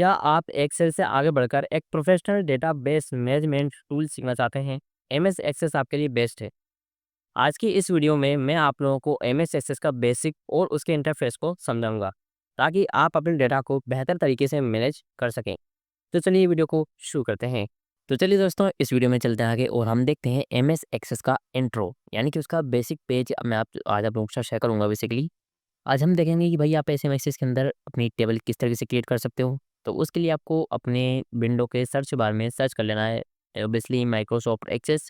क्या आप एक्सेल से आगे बढ़कर एक प्रोफेशनल डेटाबेस मैनेजमेंट टूल सीखना चाहते हैं? एमएस एक्सेस आपके लिए बेस्ट है। आज की इस वीडियो में मैं आप लोगों को एमएस एक्सेस का बेसिक और उसके इंटरफेस को समझाऊंगा, ताकि आप अपने डेटा को बेहतर तरीके से मैनेज कर सकें। तो चलिए वीडियो को शुरू करते हैं। तो चलिए दोस्तों, इस वीडियो में चलते हैं आगे और हम देखते हैं एमएस एक्सेस का इंट्रो, यानी कि उसका बेसिक पेज मैं आज आप लोगों के साथ शेयर करूंगा। बेसिकली आज हम देखेंगे कि भाई आप एसएमएस के अंदर अपनी टेबल किस तरीके से क्रिएट कर सकते हो। तो उसके लिए आपको अपने विंडो के सर्च बार में सर्च कर लेना है ऑब्वियसली माइक्रोसॉफ्ट एक्सेस,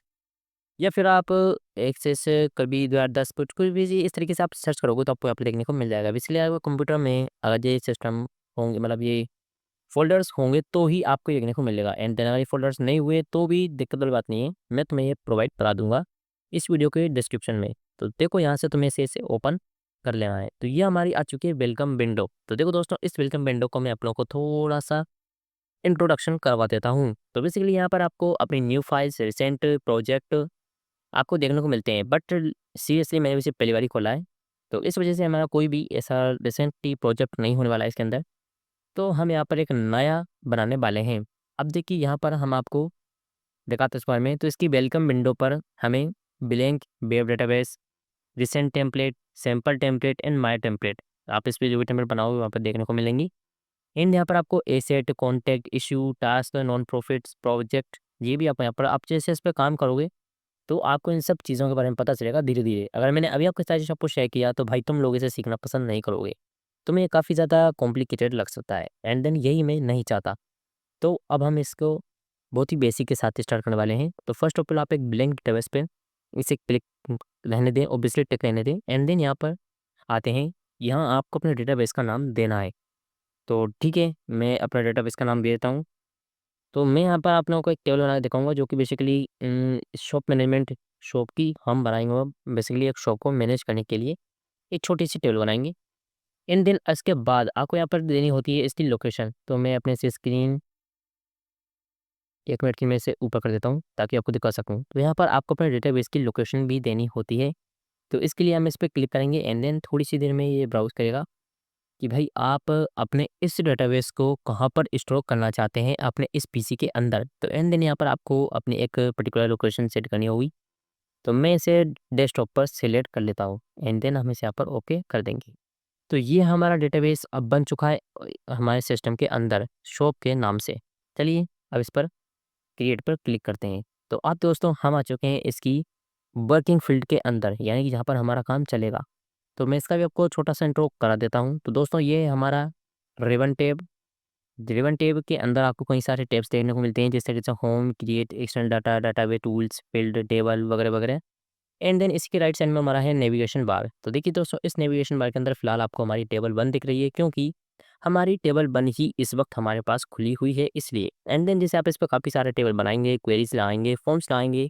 या फिर आप एक्सेस कभी 2010 फुट कोई भी इस तरीके से आप सर्च करोगे तो आपको यहाँ पे देखने को मिल जाएगा। इसलिए आपको कंप्यूटर में अगर ये सिस्टम होंगे, मतलब ये फ़ोल्डर्स होंगे तो ही आपको ये देखने को मिलेगा। एंड देन अगर ये फ़ोल्डर्स नहीं हुए तो भी दिक्कत वाली बात नहीं है, मैं तुम्हें ये प्रोवाइड करा दूँगा इस वीडियो के डिस्क्रिप्शन में। तो देखो यहाँ से तुम्हें इसे ओपन कर लेना है। तो ये हमारी आ चुकी है वेलकम विंडो। तो देखो दोस्तों, इस वेलकम विंडो को मैं आप लोगों को थोड़ा-सा इंट्रोडक्शन करवा देता हूँ। तो बेसिकली यहाँ पर आपको अपनी न्यू फाइल्स, रिसेंट प्रोजेक्ट आपको देखने को मिलते हैं। बट सीरियसली मैंने इसे पहली बार ही खोला है, तो इस वजह से हमारा कोई भी ऐसा रिसेंटली प्रोजेक्ट नहीं होने वाला है इसके अंदर। तो हम यहाँ पर एक नया बनाने वाले हैं। अब देखिए यहाँ पर हम आपको दिखाते हैं इस बारे में। तो इसकी वेलकम विंडो पर हमें blank web database, recent template, sample template and my template, आप इस पे जो भी टेम्पलेट बनाओगे वहाँ पर देखने को मिलेंगी। एंड यहाँ पर आपको asset, contact, issue, task, non profits, project, ये भी आप यहाँ पर आप जैसे इस पे काम करोगे तो आपको इन सब चीज़ों के बारे में पता चलेगा धीरे-धीरे। अगर मैंने अभी आपके साथ ये सब कुछ शेयर किया तो भाई तुम लोग इसे सीखना पसंद नहीं करोगे। तुम्हें ये काफ़ी ज़्यादा कॉम्प्लिकेटेड लग सकता है एंड देन यही मैं नहीं चाहता। तो अब हम इसको बहुत ही बेसिक के साथ स्टार्ट करने वाले हैं। तो फर्स्ट ऑफ ऑल आप एक ब्लैंक डेटाबेस पे इसे क्लिक रहने दें, ऑब्वियसली टिक रहने दें। एंड देन यहाँ पर आते हैं, यहाँ आपको अपने डेटाबेस का नाम देना है। तो ठीक है, मैं अपना डेटाबेस का नाम दे देता हूँ। तो मैं यहाँ पर आप लोगों को एक टेबल बना के दिखाऊँगा जो कि बेसिकली शॉप मैनेजमेंट, शॉप की हम बनाएँगे अब बेसिकली एक शॉप को मैनेज करने के लिए एक छोटी-सी टेबल बनाएँगे। एंड देन इसके बाद आपको यहाँ पर देनी होती है इसकी लोकेशन। तो मैं अपने से स्क्रीन 1 मिनट की मैं इसे ऊपर कर देता हूँ ताकि आपको दिखा सकूँ। तो यहाँ पर आपको अपने डेटाबेस की लोकेशन भी देनी होती है। तो इसके लिए हम इस पे क्लिक करेंगे एंड देन थोड़ी-सी देर में ये ब्राउज़ करेगा कि भाई आप अपने इस डेटाबेस को कहाँ पर स्टोर करना चाहते हैं अपने इस पीसी के अंदर। तो एंड देन यहाँ पर आपको अपनी एक पर्टिकुलर लोकेशन सेट करनी होगी। तो मैं इसे डेस्कटॉप पर सेलेक्ट कर लेता हूँ एंड देन हम इसे यहाँ पर ओके कर देंगे। तो ये हमारा डेटाबेस अब बन चुका है हमारे सिस्टम के अंदर शॉप के नाम से। चलिए अब इस पर क्रिएट पर क्लिक करते हैं। तो अब दोस्तों हम आ चुके हैं इसकी वर्किंग फील्ड के अंदर, यानी कि जहाँ पर हमारा काम चलेगा। तो मैं इसका भी आपको छोटा-सा इंट्रो करा देता हूँ। तो दोस्तों ये हमारा रिबन टैब, रिबन टैब के अंदर आपको कई सारे टैब्स देखने को मिलते हैं, जैसे जैसे home, create, external data, database tools, field, table वगैरह-वगैरह। एंड देन इसके राइट साइड में हमारा है नेविगेशन बार। तो देखिए दोस्तों, इस नेविगेशन बार के अंदर फिलहाल आपको हमारी टेबल 1 दिख रही है, क्योंकि हमारी टेबल 1 ही इस वक्त हमारे पास खुली हुई है इसलिए। एंड देन जैसे आप इस पे काफ़ी सारे टेबल बनाएँगे, क्वेरीज़ लाएँगे, फॉर्म्स लाएँगे,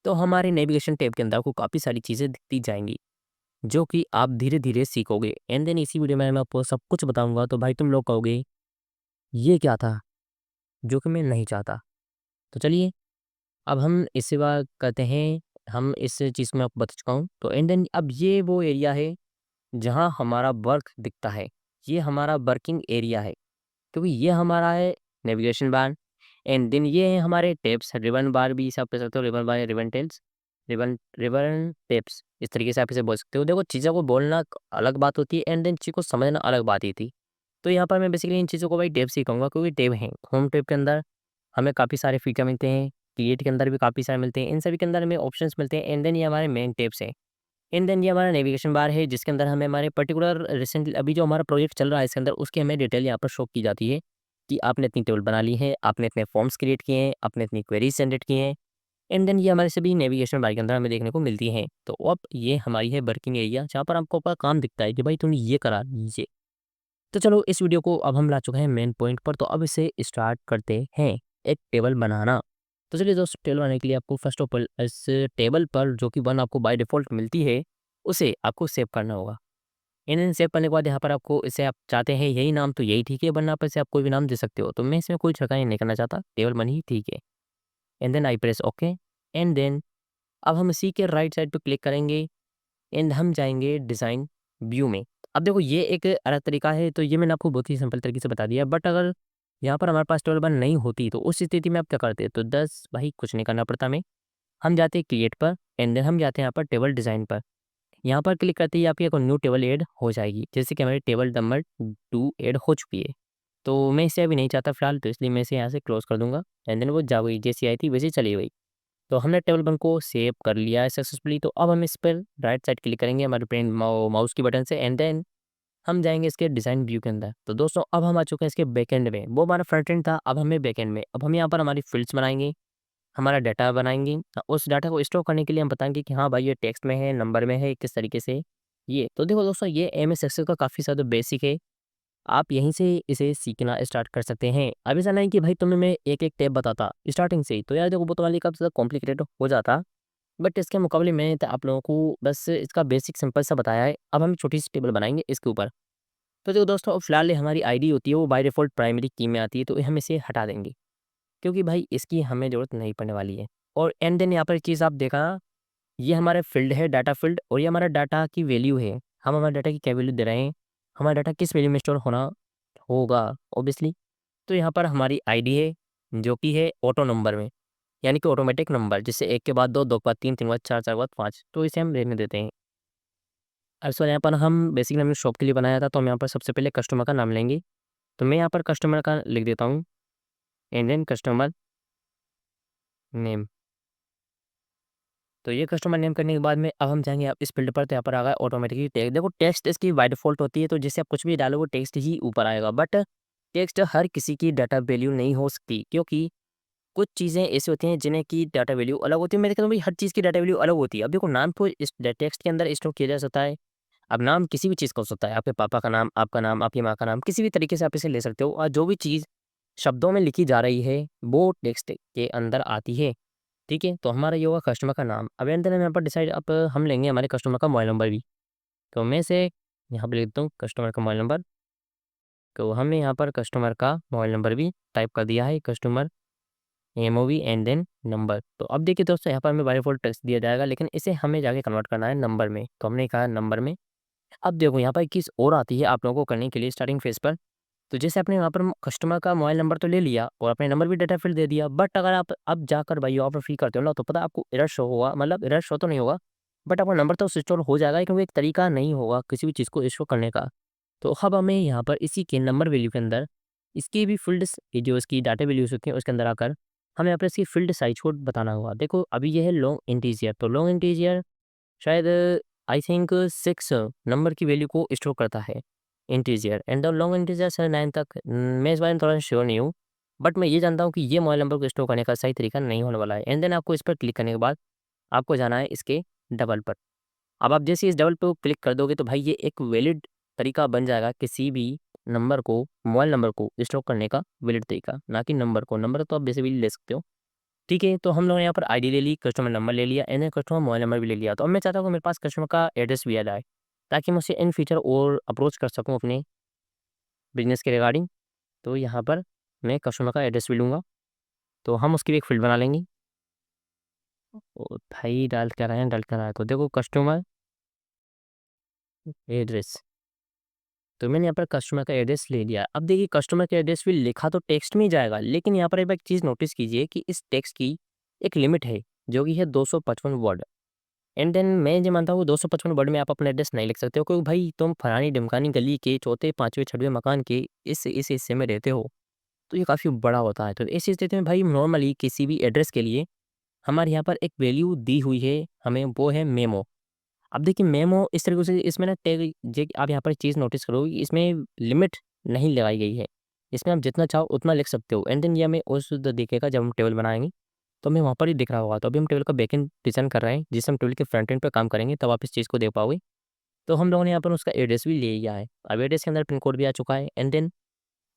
तो हमारे नेविगेशन टैब के अंदर आपको काफ़ी सारी चीज़ें दिखती जाएँगी, जो कि आप धीरे-धीरे सीखोगे। एंड देन इसी वीडियो में मैं आपको सब कुछ बताऊँगा, तो भाई तुम लोग कहोगे, ये क्या था? जो कि मैं नहीं चाहता। तो चलिए अब हम इसके बाद करते हैं, हम इस चीज़ को मैं आपको बता चुका हूँ। तो एंड देन अब ये वो एरिया है जहाँ हमारा वर्क दिखता है। ये हमारा वर्किंग एरिया है, क्योंकि ये हमारा है नेविगेशन बार। एंड देन ये है हमारे टैब्स, रिबन बार भी इसे आप कह सकते हो, रिबन बार या ribbon tails, ribbon ribbon tabs, इस तरीके से आप इसे बोल सकते हो। देखो चीज़ों को बोलना अलग बात होती है एंड देन चीज़ को समझना अलग बात ही थी। तो यहाँ पर मैं बेसिकली इन चीज़ों को भाई टैब से ही कहूँगा, क्योंकि टैब हैं। होम टैब के अंदर हमें काफ़ी सारे फीचर मिलते हैं, क्रिएट के अंदर भी काफ़ी सारे मिलते हैं, इन सभी के अंदर हमें ऑप्शंस मिलते हैं। एंड देन ये हमारे मेन टैब्स हैं। एंड देन ये हमारा नेविगेशन बार है, जिसके अंदर हमें हमारे पर्टिकुलर रिसेंट अभी जो हमारा प्रोजेक्ट चल रहा है इसके अंदर उसकी हमें डिटेल यहाँ पर शो की जाती है कि आपने इतनी टेबल बना ली है, आपने इतने फॉर्म्स क्रिएट किए हैं, आपने इतनी क्वेरीज जनरेट की हैं। एंड देन ये हमारे सभी नेविगेशन बार के अंदर हमें देखने को मिलती हैं। तो अब ये हमारी है वर्किंग एरिया, जहाँ पर आपको आपका काम दिखता है कि भाई तुमने ये करा लीजिए। तो चलो इस वीडियो को अब हम ला चुके हैं मेन पॉइंट पर, तो अब इसे स्टार्ट करते हैं एक टेबल बनाना। तो चलिए दोस्तों, टेबल बनाने के लिए आपको फर्स्ट ऑफ ऑल इस टेबल पर जो कि 1 आपको बाय डिफ़ॉल्ट मिलती है, उसे आपको सेव करना होगा। इन सेव करने के बाद यहाँ पर आपको इसे आप चाहते हैं यही नाम तो यही ठीक है, वरना आप इसे आप कोई भी नाम दे सकते हो। तो मैं इसमें कोई छकाई नहीं करना चाहता, टेबल 1 ही ठीक है। And then I press okay. And then अब हम इसी के राइट साइड पे क्लिक करेंगे एंड हम जाएँगे डिज़ाइन व्यू में। अब देखो ये एक अलग तरीका है, तो ये मैंने आपको बहुत ही सिंपल तरीके से बता दिया, बट अगर यहाँ पर हमारे पास टेबल 1 नहीं होती, तो उस स्थिति में आप क्या करते? तो 10 भाई कुछ नहीं करना पड़ता हमें, हम जाते हैं क्रिएट पर एंड देन हम जाते हैं यहाँ पर टेबल डिज़ाइन पर। यहाँ पर क्लिक करते ही आपकी एक न्यू टेबल ऐड हो जाएगी, जैसे कि हमारी टेबल नंबर 2 ऐड हो चुकी है। तो मैं इसे अभी नहीं चाहता फिलहाल, तो इसलिए मैं इसे यहाँ से क्लोज़ कर दूँगा एंड देन वो जा गई, जैसी आई थी वैसी चली गई। तो हमने टेबल 1 को सेव कर लिया है सक्सेसफुली। तो अब हम इस पर राइट साइड क्लिक करेंगे हमारे पेन माउस की बटन से एंड देन हम जाएँगे इसके डिज़ाइन व्यू के अंदर। तो दोस्तों अब हम आ चुके हैं इसके बैकएंड में, वो हमारा फ्रंट एंड था, अब हमें बैकएंड में। अब हम यहाँ पर हमारी फ़ील्ड्स बनाएँगे, हमारा डाटा बनाएँगे। उस डाटा को स्टोर करने के लिए हम बताएँगे कि हाँ भाई ये टेक्स्ट में है, नंबर में है, किस तरीके से ये। तो देखो दोस्तों ये एमएस एक्सेल का काफ़ी ज़्यादा बेसिक है, आप यहीं से इसे सीखना स्टार्ट कर सकते हैं। अब ऐसा नहीं कि भाई तुम्हें मैं एक-एक टैब बताता स्टार्टिंग से ही, तो यार देखो वो तुम्हारे लिए काफ़ी ज़्यादा कॉम्प्लिकेटेड हो जाता। बट इसके मुकाबले में तो आप लोगों को बस इसका बेसिक सिंपल सा बताया है। अब हम छोटी-सी टेबल बनाएँगे इसके ऊपर। तो देखो दोस्तों अब फ़िलहाल हमारी आईडी होती है वो बाय डिफ़ॉल्ट प्राइमरी की में आती है, तो हम इसे हटा देंगे, क्योंकि भाई इसकी हमें ज़रूरत नहीं पड़ने वाली है। और एंड देन यहाँ पर एक चीज़ आप देखा, ये हमारा फ़ील्ड है डाटा फ़ील्ड और ये हमारा डाटा की वैल्यू है। हम हमारे डाटा की क्या वैल्यू दे रहे हैं, हमारा डाटा किस वैल्यू में स्टोर होना होगा ऑब्वियसली। तो यहाँ पर हमारी आईडी है, जो कि है ऑटो नंबर में, यानी कि ऑटोमेटिक नंबर, जिससे 1 के बाद 2, 2 के बाद 3, 3 के बाद 4, 4 के बाद 5, तो इसे हम रहने देते हैं। अब सर यहाँ पर हम बेसिकली हमने शॉप के लिए बनाया था, तो हम यहाँ पर सबसे पहले कस्टमर का नाम लेंगे। तो मैं यहाँ पर कस्टमर का लिख देता हूँ एंड देन कस्टमर नेम। तो ये कस्टमर नेम करने के बाद में अब हम जाएँगे अब इस फ़ील्ड पर, तो यहाँ पर आ गया ऑटोमेटिकली टेक्स्ट। देखो टेक्स्ट इसकी बाय डिफ़ॉल्ट होती है, तो जैसे आप कुछ भी डालो वो टेक्स्ट ही ऊपर आएगा। बट टेक्स्ट हर किसी की डाटा वैल्यू नहीं हो सकती, क्योंकि कुछ चीज़ें ऐसी होती हैं जिन्हें की डाटा वैल्यू अलग होती है। मैं कहता हूँ भाई हर चीज़ की डाटा वैल्यू अलग होती है। अब देखो नाम को इस टेक्स्ट के अंदर स्टोर किया जा सकता है। अब नाम किसी भी चीज़ का हो सकता है, आपके पापा का नाम, आपका नाम, आपकी माँ का नाम, किसी भी तरीके से आप इसे ले सकते हो। और जो भी चीज़ शब्दों में लिखी जा रही है, वो टेक्स्ट के अंदर आती है। ठीक है? तो हमारा ये होगा कस्टमर का नाम। अब एंड देन हम यहाँ पर डिसाइड अब हम लेंगे हमारे कस्टमर का मोबाइल नंबर भी। तो मैं इसे यहाँ पे लिख देता हूँ कस्टमर का मोबाइल नंबर। तो हमने यहाँ पर कस्टमर का मोबाइल नंबर भी टाइप कर दिया है, customer MOV and then number. तो अब देखिए दोस्तों यहाँ पर हमें बाय डिफ़ॉल्ट टेक्स्ट दिया जाएगा, लेकिन इसे हमें जाके कन्वर्ट करना है नंबर में। तो हमने कहा नंबर में। अब देखो यहाँ पर एक चीज़ और आती है आप लोगों को करने के लिए स्टार्टिंग फेज़ पर। तो जैसे आपने यहाँ पर कस्टमर का मोबाइल नंबर तो ले लिया और अपने नंबर भी डाटा फ़ील्ड दे दिया, बट अगर आप अब जाकर भाई ऑफ़र फ़िल करते हो ना, तो पता है आपको एरर शो होगा, मतलब एरर शो तो नहीं होगा, बट आपका नंबर तो स्विच ऑन हो जाएगा, क्योंकि एक तरीका नहीं होगा किसी भी चीज़ को शो करने का। तो अब हमें यहाँ पर इसी के नंबर वैल्यू के अंदर इसकी भी फ़ील्ड्स जो इसकी डाटा वैल्यूज़ होती हैं उसके अंदर आकर हमें यहाँ पर इसकी फ़ील्ड साइज़ को बताना होगा। देखो अभी ये है लॉन्ग इंटीजर, तो लॉन्ग इंटीजर शायद आई थिंक 6 नंबर की वैल्यू को स्टोर करता है, integer and the long integer sir 9 तक। मैं इस बारे में थोड़ा श्योर नहीं हूँ, बट मैं ये जानता हूँ कि ये मोबाइल नंबर को स्टोर करने का सही तरीका नहीं होने वाला है। एंड देन आपको इस पर क्लिक करने के बाद आपको जाना है इसके डबल पर। अब आप जैसे इस डबल पे क्लिक कर दोगे तो भाई ये एक वैलिड तरीका बन जाएगा किसी भी नंबर को, मोबाइल नंबर को स्टोर करने का वैलिड तरीका, ना कि नंबर को। नंबर तो आप बेसिकली ले सकते हो। ठीक है, तो हम लोगों ने यहाँ पर आईडी ले ली, कस्टमर नंबर ले लिया, and then customer mobile number भी ले लिया। तो अब मैं चाहता हूँ कि मेरे पास कस्टमर का एड्रेस भी आ जाए, ताकि मैं उससे इन फ्यूचर और अप्रोच कर सकूँ अपने बिज़नेस के रिगार्डिंग। तो यहाँ पर मैं कस्टमर का एड्रेस भी लूँगा, तो हम उसकी भी एक फ़ील्ड बना लेंगे। और भाई डाल क्या रहे हैं, डाल क्या रहा है, तो देखो कस्टमर एड्रेस। तो मैंने यहाँ पर कस्टमर का एड्रेस ले लिया। अब देखिए कस्टमर का एड्रेस भी लिखा तो टेक्स्ट में ही जाएगा, लेकिन यहाँ पर एक बार एक चीज़ नोटिस कीजिए कि इस टेक्स्ट की एक लिमिट है, जो कि है 255 वर्ड। एंड देन मैं ये मानता हूँ 255 वर्ड में आप अपना एड्रेस नहीं लिख सकते हो, क्योंकि भाई तुम फलानी-ढिमकानी गली के चौथे, 5वें, 6वें मकान के इस हिस्से में रहते हो, तो ये काफ़ी बड़ा होता है। तो इस स्थिति में भाई नॉर्मली किसी भी एड्रेस के लिए हमारे यहाँ पर एक वैल्यू दी हुई है हमें, वो है मेमो। अब देखिए मेमो इस तरीके से इसमें ना टैग जे आप यहाँ पर चीज़ नोटिस करोगे कि इसमें लिमिट नहीं लगाई गई है। इसमें आप जितना चाहो उतना लिख सकते हो, एंड देन ये हमें उस दिखेगा जब हम टेबल बनाएँगे, तो हमें वहाँ पर ही दिख रहा होगा। तो अभी हम टेबल का बैकएंड डिज़ाइन कर रहे हैं, जिससे हम टेबल के फ्रंट एंड पे काम करेंगे, तब आप इस चीज़ को देख पाओगे। तो हम लोगों ने यहाँ पर उसका एड्रेस भी ले लिया है। अब एड्रेस के अंदर पिन कोड भी आ चुका है, एंड देन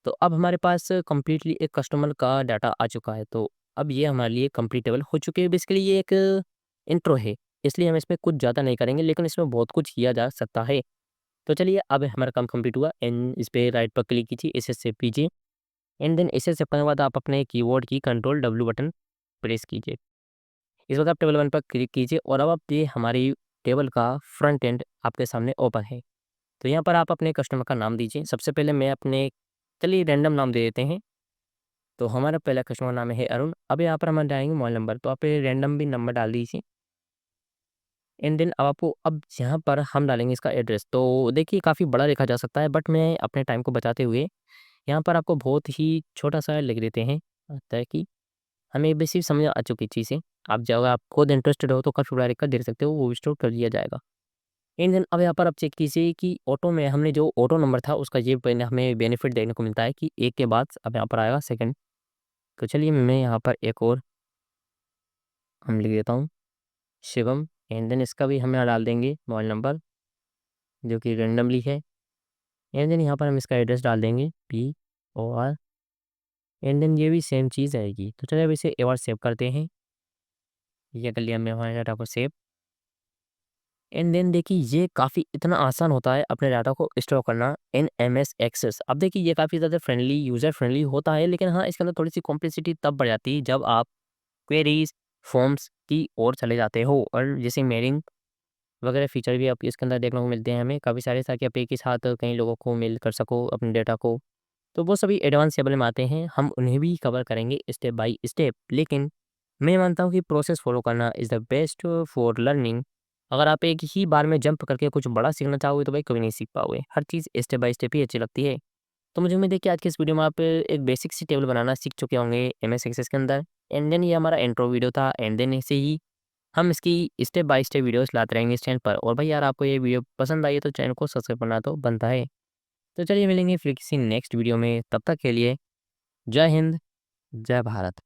तो अब हमारे पास कंप्लीटली एक कस्टमर का डाटा आ चुका है। तो अब ये हमारे लिए कंप्लीटेबल हो चुके हैं। बेसिकली ये एक इंट्रो है, इसलिए हम इसमें कुछ ज़्यादा नहीं करेंगे, लेकिन इसमें बहुत कुछ किया जा सकता है। तो चलिए अब हमारा काम कंप्लीट हुआ, एंड इस पे राइट पर क्लिक कीजिए, इसे सेव कीजिए, एंड देन इसे सेव करने के बाद आप अपने कीबोर्ड की कंट्रोल W बटन प्रेस कीजिए। इस वक्त आप टेबल 1 पर क्लिक कीजिए और अब आप ये हमारी टेबल का फ्रंट एंड आपके सामने ओपन है। तो यहाँ पर आप अपने कस्टमर का नाम दीजिए। सबसे पहले मैं अपने चलिए रैंडम नाम दे देते हैं, तो हमारा पहला कस्टमर नाम है अरुण। अब यहाँ पर हम डालेंगे मोबाइल नंबर, तो आप रैंडम भी नंबर डाल दीजिए। एंड देन अब आपको अब यहाँ पर हम डालेंगे इसका एड्रेस। तो देखिए काफ़ी बड़ा लिखा जा सकता है, बट मैं अपने टाइम को बचाते हुए यहाँ पर आपको बहुत ही छोटा-सा लिख देते हैं, ताकि हमें बेसिक समझ आ चुकी चीज़ें। आप जब आप खुद इंटरेस्टेड हो तो कर्सर डायरेक्ट कर दे सकते हो, वो स्टोर कर दिया जाएगा। एंड देन अब यहाँ पर आप चेक कीजिए कि ऑटो में हमने जो ऑटो नंबर था उसका ये हमें बेनिफिट देखने को मिलता है कि एक के बाद अब यहाँ पर आएगा सेकंड। तो चलिए मैं यहाँ पर एक और हम लिख देता हूँ शिवम। एंड देन इसका भी हम यहाँ डाल देंगे मोबाइल नंबर, जो कि रैंडमली है। एंड देन यहाँ पर हम इसका एड्रेस डाल देंगे POR। एंड देन ये भी सेम चीज़ आएगी। तो चलिए अब इसे एक बार सेव करते हैं। ये कर लिया हमने हमारे डाटा को सेव। एंड देन देखिए ये काफ़ी इतना आसान होता है अपने डाटा को स्टोर करना इन MS एक्सेस। अब देखिए ये काफ़ी ज़्यादा फ्रेंडली, यूज़र फ्रेंडली होता है, लेकिन हाँ, इसके अंदर थोड़ी-सी कॉम्प्लेक्सिटी तब बढ़ जाती है जब आप क्वेरीज़, फॉर्म्स की ओर चले जाते हो, और जैसे मेलिंग वगैरह फीचर भी आप इसके अंदर देखने को मिलते हैं हमें काफ़ी सारे, ताकि आप एक ही साथ कई लोगों को मेल कर सको अपने डेटा को। तो वो सभी एडवांस लेवल में आते हैं, हम उन्हें भी कवर करेंगे स्टेप बाय स्टेप। लेकिन मैं मानता हूँ कि प्रोसेस फॉलो करना is the best for learning. अगर आप एक ही बार में जंप करके कुछ बड़ा सीखना चाहोगे तो भाई कभी नहीं सीख पाओगे। हर चीज़ स्टेप बाय स्टेप ही अच्छी लगती है। तो मुझे उम्मीद है कि आज के इस वीडियो में आप एक बेसिक सी टेबल बनाना सीख चुके होंगे MS एक्सेस के अंदर। एंड देन ये हमारा इंट्रो वीडियो था। एंड देन ऐसे ही हम इसकी स्टेप बाय स्टेप वीडियोस लाते रहेंगे इस चैनल पर। और भाई यार आपको ये वीडियो पसंद आई है तो चैनल को सब्सक्राइब करना तो बनता है। तो चलिए मिलेंगे फिर किसी नेक्स्ट वीडियो में, तब तक के लिए जय हिंद, जय भारत।